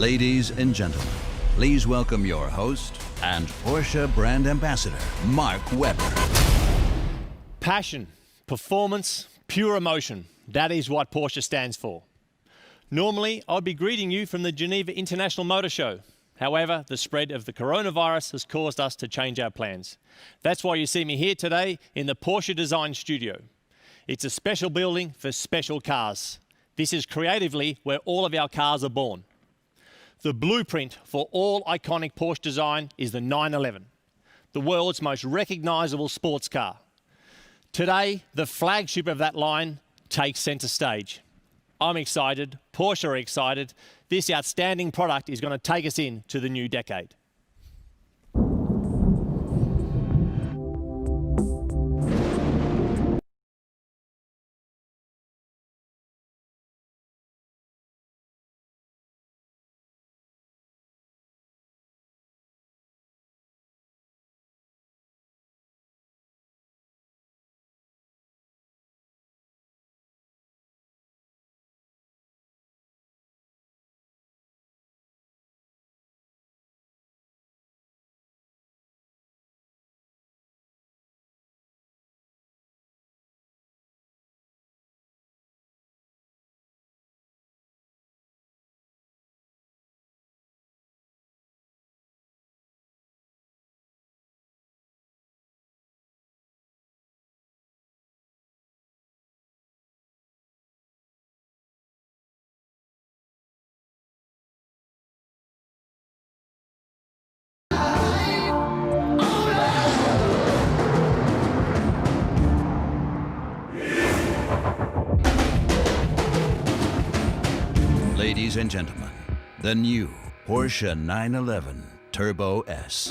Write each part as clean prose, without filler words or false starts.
Ladies and gentlemen, please welcome your host and Porsche brand ambassador, Mark Webber. Passion, performance, pure emotion. That is what Porsche stands for. Normally, I'd be greeting you from the Geneva International Motor Show. However, the spread of the coronavirus has caused us to change our plans. That's why you see me here today in the Porsche Design Studio. It's a special building for special cars. This is creatively where all of our cars are born. The blueprint for all iconic Porsche design is the 911, the world's most recognizable sports car. Today, the flagship of that line takes center stage. I'm excited, Porsche are excited. This outstanding product is going to take us into the new decade. Ladies and gentlemen, the new Porsche 911 Turbo S.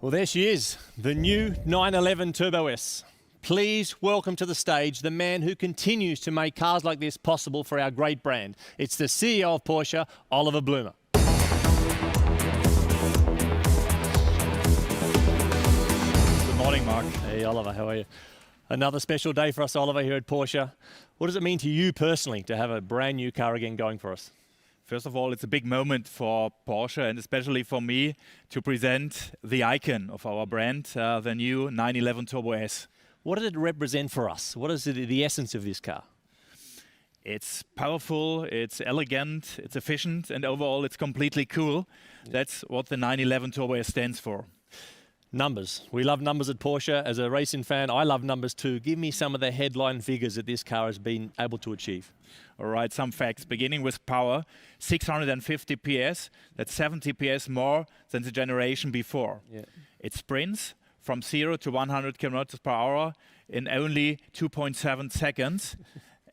Well, there she is, the new 911 Turbo S. Please welcome to the stage the man who continues to make cars like this possible for our great brand. It's the CEO of Porsche, Oliver Blume. Good morning, Mark. Hey, Oliver, how are you? Another special day for us, Oliver, here at Porsche. What does it mean to you personally to have a brand new car again going for us? First of all, it's a big moment for Porsche and especially for me to present the icon of our brand, the new 911 Turbo S. What does it represent for us? What is the essence of this car? It's powerful, it's elegant, it's efficient, and overall it's completely cool. That's what the 911 Turbo S stands for. Numbers. We love numbers at Porsche. As a racing fan, I love numbers too. Give me some of the headline figures that this car has been able to achieve. All right, some facts. Beginning with power, 650 PS. That's 70 PS more than the generation before. Yeah. It sprints from 0 to 100 kilometers per hour in only 2.7 seconds.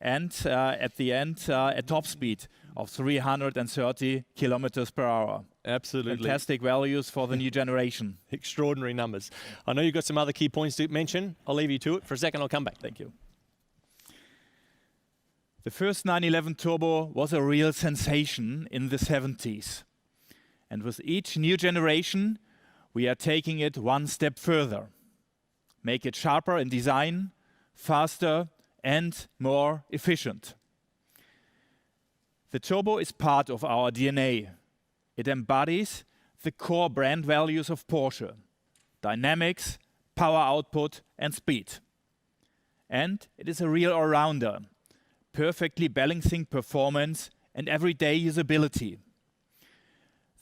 And at the end, a top speed of 330 kilometers per hour. Absolutely. Fantastic values for the new generation. Extraordinary numbers. I know you've got some other key points to mention. I'll leave you to it. For a second, I'll come back. Thank you. The first 911 Turbo was a real sensation in the 70s. And with each new generation, we are taking it one step further. Make it sharper in design, faster, and more efficient. The Turbo is part of our DNA. It embodies the core brand values of Porsche: dynamics, power output, and speed. And it is a real all-rounder, perfectly balancing performance and everyday usability.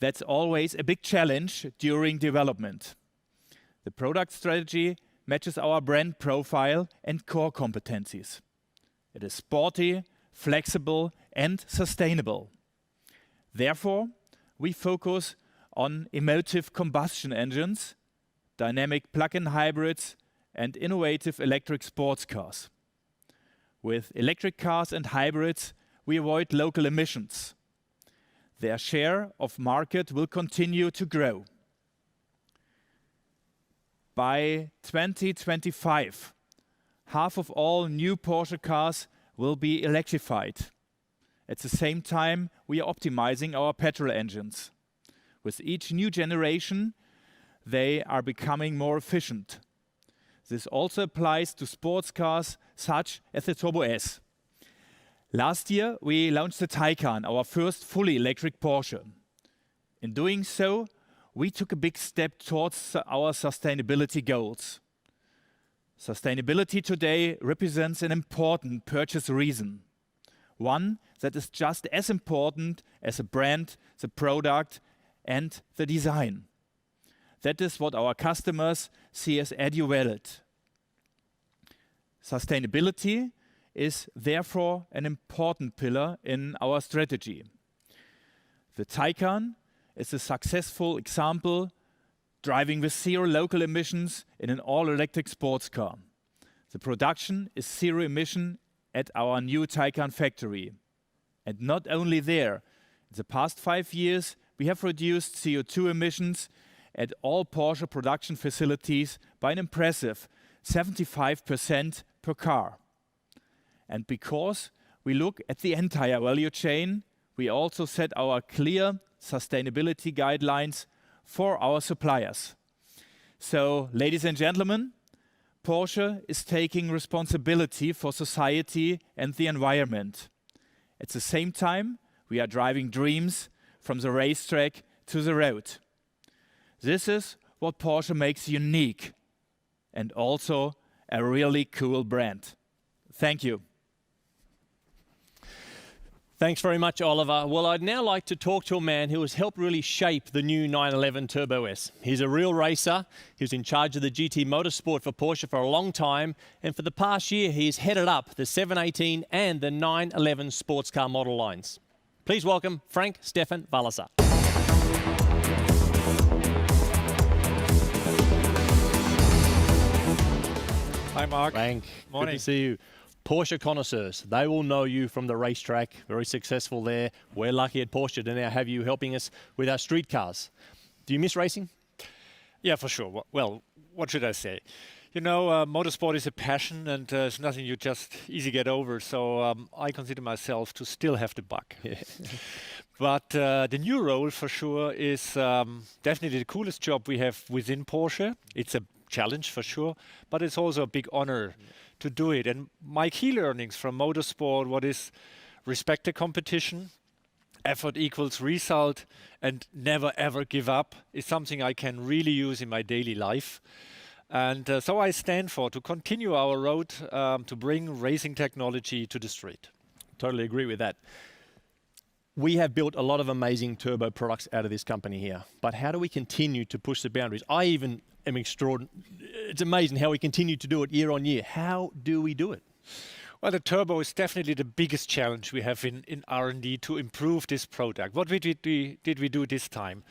That's always a big challenge during development. The product strategy matches our brand profile and core competencies. It is sporty, flexible, and sustainable. Therefore, we focus on emotive combustion engines, dynamic plug-in hybrids, and innovative electric sports cars. With electric cars and hybrids, we avoid local emissions. Their share of market will continue to grow. By 2025, half of all new Porsche cars will be electrified. At the same time, we are optimizing our petrol engines. With each new generation, they are becoming more efficient. This also applies to sports cars such as the Turbo S. Last year, we launched the Taycan, our first fully electric Porsche. In doing so, we took a big step towards our sustainability goals. Sustainability today represents an important purchase reason, one that is just as important as the brand, the product, and the design. That is what our customers see as added value. Sustainability is therefore an important pillar in our strategy. The Taycan is a successful example, driving with zero local emissions in an all-electric sports car. The production is zero emission at our new Taycan factory. And not only there, in the past 5 years, we have reduced CO2 emissions at all Porsche production facilities by an impressive 75% per car. And because we look at the entire value chain, we also set our clear sustainability guidelines for our suppliers. So, ladies and gentlemen, Porsche is taking responsibility for society and the environment. At the same time, we are driving dreams from the racetrack to the road. This is what Porsche makes unique and also a really cool brand. Thank you. Thanks very much, Oliver. Well, I'd now like to talk to a man who has helped really shape the new 911 Turbo S. He's a real racer. He was in charge of the GT Motorsport for Porsche for a long time, and for the past year, he's headed up the 718 and the 911 sports car model lines. Please welcome Frank Stefan Walliser. Hi, Mark. Frank, Morning. good to see you. Porsche connoisseurs, they will know you from the racetrack, very successful there. We're lucky at Porsche to now have you helping us with our street cars. Do you miss racing? Yeah, for sure. Well, what should I say? You know, motorsport is a passion, and it's nothing you just easy get over. So I consider myself to still have the bug. Yeah. But the new role, for sure, is definitely the coolest job we have within Porsche. It's a challenge, for sure, but it's also a big honor to do it. And my key learnings from motorsport, what is respect the competition, effort equals result, and never ever give up, is something I can really use in my daily life. And so I stand for to continue our road to bring racing technology to the street. Totally agree with that. We have built a lot of amazing turbo products out of this company here, but how do we continue to push the boundaries? I even am extraordinary. It's amazing how we continue to do it year on year. How do we do it? Well, the turbo is definitely the biggest challenge we have in R&D to improve this product. What did we do this time?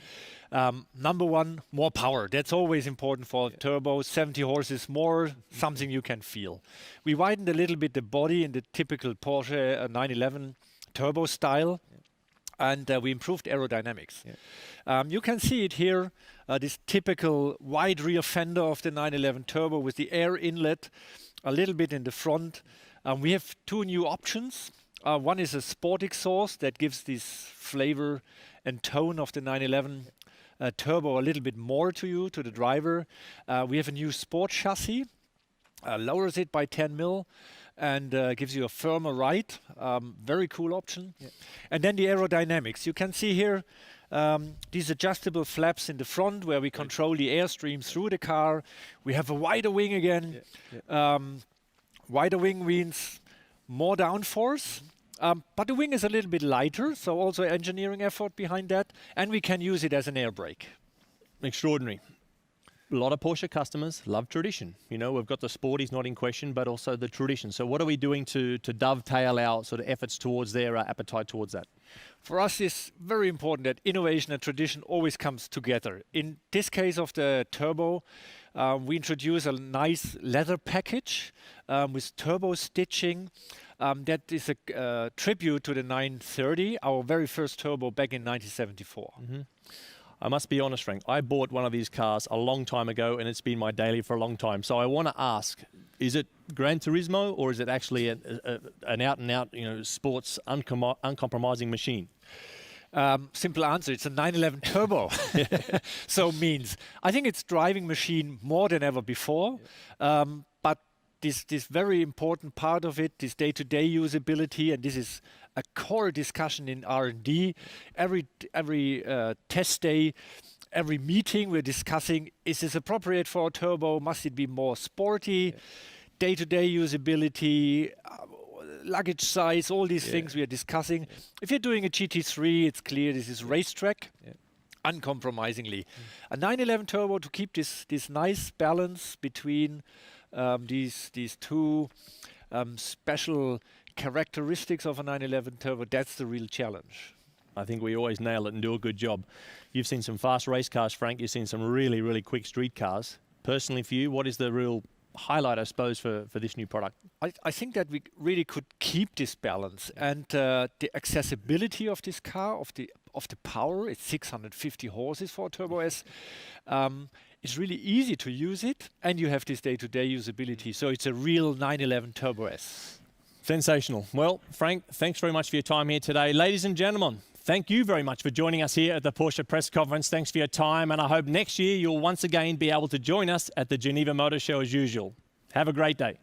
Number one, more power. That's always important for turbo. 70 horses more, something you can feel. We widened a little bit the body in the typical Porsche 911 turbo style. And we improved aerodynamics. Yeah. You can see it here, this typical wide rear fender of the 911 Turbo with the air inlet a little bit in the front. We have two new options. One is a sport exhaust that gives this flavor and tone of the 911 Turbo a little bit more to you, to the driver. We have a new sport chassis, lowers it by 10 mil. And gives you a firmer ride. Very cool option. Yeah. And then the aerodynamics. You can see here these adjustable flaps in the front where we control the airstream through the car. We have a wider wing again. Yeah. Yeah. Wider wing means more downforce. But the wing is a little bit lighter, so also engineering effort behind that. And we can use it as an air brake. Extraordinary. A lot of Porsche customers love tradition. You know, we've got the sporties not in question, but also the tradition. So what are we doing to dovetail our sort of efforts towards their appetite towards that? For us, it's very important that innovation and tradition always comes together. In this case of the Turbo, we introduce a nice leather package with turbo stitching. That is a tribute to the 930, our very first Turbo back in 1974. Mm-hmm. I must be honest, Frank, I bought one of these cars a long time ago and it's been my daily for a long time. So I want to ask, is it Gran Turismo or is it actually an out-and-out, sports uncompromising machine? Simple answer, it's a 911 Turbo. So means, I think it's driving machine more than ever before. But this very important part of it, this day-to-day usability, and this is a core discussion in R&D. Every test day, every meeting we're discussing, is this appropriate for a turbo? Must it be more sporty? Day-to-day usability, luggage size, all these things we are discussing. If you're doing a GT3, it's clear this is racetrack, uncompromisingly. A 911 turbo, to keep this nice balance between these two special characteristics of a 911 turbo, that's the real challenge. I think we always nail it and do a good job. You've seen some fast race cars, Frank. You've seen some really, really quick street cars. Personally for you, what is the real highlight, I suppose, for this new product? I think that we really could keep this balance, and the accessibility of this car, of the power, it's 650 horses for a Turbo S. It's really easy to use it, and you have this day-to-day usability. So it's a real 911 Turbo S. Sensational. Well, Frank, thanks very much for your time here today. Ladies and gentlemen, thank you very much for joining us here at the Porsche Press Conference. Thanks for your time, and I hope next year you'll once again be able to join us at the Geneva Motor Show as usual. Have a great day.